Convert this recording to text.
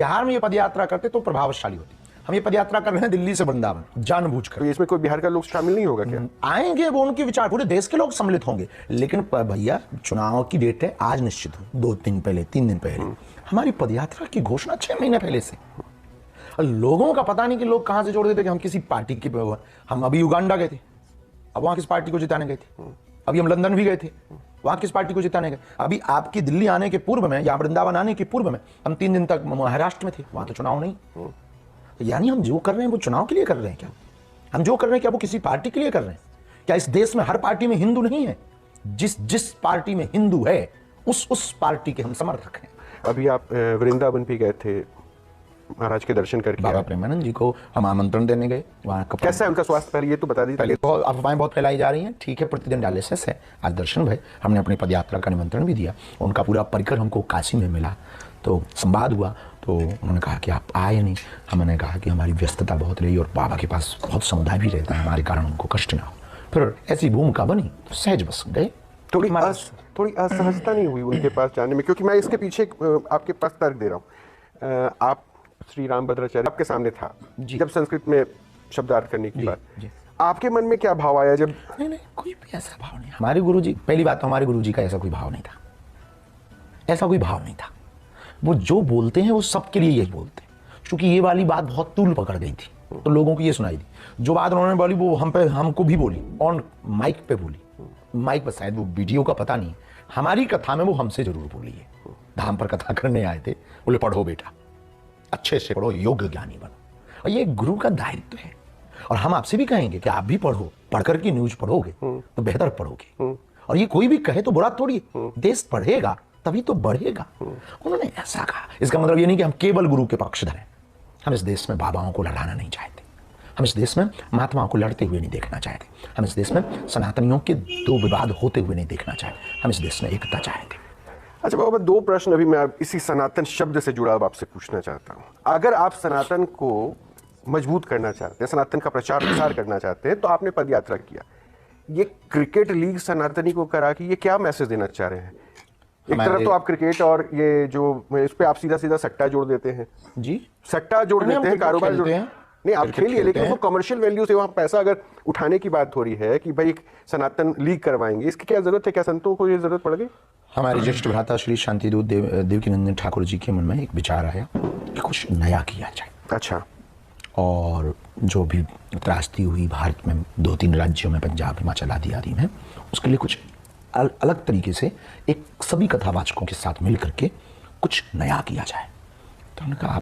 बिहार में ये पदयात्रा करते तो प्रभावशाली होती। हम ये पदयात्रा कर रहे हैं दिल्ली से वृंदावन जानबूझकर। तो इसमें कोई बिहार का लोग शामिल नहीं होगा क्या? आएंगे वो, उनके विचार, पूरे देश के लोग सम्मिलित होंगे। लेकिन भैया चुनाव की डेट है आज निश्चित हो, 2 दिन पहले 3 दिन पहले। हमारी पदयात्रा की घोषणा 6 महीने पहले से। लोगों का पता नहीं कि लोग कहां से जोड़ देते कि हम किसी पार्टी की। हम अभी युगांडा गए थे, अब वहां किस पार्टी को जिताने गए थे। अभी हम लंदन भी गए थे, वहां किस पार्टी को जिताने गए। अभी आपकी दिल्ली आने के पूर्व में या वृंदावन आने के पूर्व में हम 3 दिन तक महाराष्ट्र में थे, वहां तो चुनाव नहीं। तो यानी हम जो कर रहे हैं वो चुनाव के लिए कर रहे हैं क्या? हम जो कर रहे हैं क्या वो किसी पार्टी के लिए कर रहे हैं क्या? इस देश में हर पार्टी में हिंदू नहीं है। जिस पार्टी में हिंदू है उस पार्टी के हम समर्थक हैं। अभी आप वृंदावन भी गए थे, महाराज के दर्शन करके। बाबा प्रेमानंद जी को हम आमंत्रण देने गए। वहाँ कैसा है उनका स्वास्थ्य, पहले ये तो बता दीजिए। पहले तो अफवाहें बहुत फैलाई जा रही हैं, ठीक है, प्रतिदिन डायलिसिस है। आज दर्शन भय, हमने अपनी पदयात्रा का निमंत्रण भी दिया। उनका पूरा परिकर हमको काशी में मिला, तो संवाद हुआ। तो उन्होंने कहा कि आप आए नहीं। हमने कहा कि हमारी व्यस्तता बहुत रही और बाबा के पास बहुत समुदाय भी रहता है, हमारे कारण उनको कष्ट ना हो। फिर ऐसी भूमिका बनी तो सहज बस गए। थोड़ी असहजता नहीं हुई उनके पास जाने में? क्योंकि मैं इसके पीछे आपके पास तर्क दे रहा हूँ। आप श्री रामभद्राचार्य आपके सामने था जब संस्कृत में शब्दार्थ करने की बात, आपके मन में क्या भाव आया जब? नहीं, कोई भी ऐसा भाव नहीं। हमारे गुरुजी, पहली बात तो हमारे गुरुजी का ऐसा कोई भाव नहीं था, ऐसा कोई भाव नहीं था। वो जो बोलते हैं वो सबके लिए यही बोलते हैं। क्योंकि ये वाली बात बहुत तूल पकड़ गई थी तो लोगों को ये सुनाई दी। जो बात उन्होंने बोली वो हमको भी बोली, ऑन माइक पे बोली। माइक पर शायद वो वीडियो का पता नहीं, हमारी कथा में वो हमसे जरूर बोली है। धाम पर कथा करने आए थे, बोले पढ़ो बेटा, अच्छे से पढ़ो, योग्य ज्ञानी बनो। और ये गुरु का दायित्व है। और हम आपसे भी कहेंगे कि आप भी पढ़ो, पढ़कर की न्यूज पढ़ोगे तो बेहतर पढ़ोगे। और ये कोई भी कहे तो बुरा थोड़ी, देश पढ़ेगा तभी तो बढ़ेगा। उन्होंने ऐसा कहा। इसका मतलब ये नहीं कि हम केवल गुरु के पक्षधर हैं। हम इस देश में बाबाओं को लड़ाना नहीं चाहते, हम इस देश में महात्माओं को लड़ते हुए नहीं देखना चाहते, हम इस देश में सनातनियों के 2 विवाद होते हुए नहीं देखना चाहते, हम इस देश में एकता चाहते। अच्छा बाबा, 2 प्रश्न अभी मैं इसी सनातन शब्द से जुड़ा आपसे पूछना चाहता हूँ। अगर आप सनातन को मजबूत करना चाहते हैं, सनातन का प्रचार प्रसार करना चाहते हैं, तो आपने पदयात्रा किया। ये क्रिकेट लीग सनातनी को करा कि ये क्या मैसेज देना चाह रहे हैं? एक तरफ तो आप क्रिकेट और ये जो इस पे आप सीधा सीधा सट्टा जोड़ देते हैं जी, सट्टा जोड़ देते हैं, कारोबार जोड़ हैं। नहीं, आप खेलिए, लेकिन वो कमर्शियल वैल्यू से वहाँ पैसा अगर उठाने की बात हो रही है कि भाई एक सनातन लीग करवाएंगे, इसकी क्या जरूरत है? क्या संतों को ये जरूरत पड़ गई? हमारे ज्येष्ठ भ्राता श्री शांतिदूत देवकीनंदन ठाकुर जी के मन में एक विचार आया कि कुछ नया किया जाए। अच्छा। और जो भी त्रासदी हुई भारत में 2-3 राज्यों में, पंजाब, हिमाचल आदि में, उसके लिए कुछ अलग तरीके से एक सभी कथावाचकों के साथ मिल करके कुछ नया किया जाए। तो उन्होंने कहा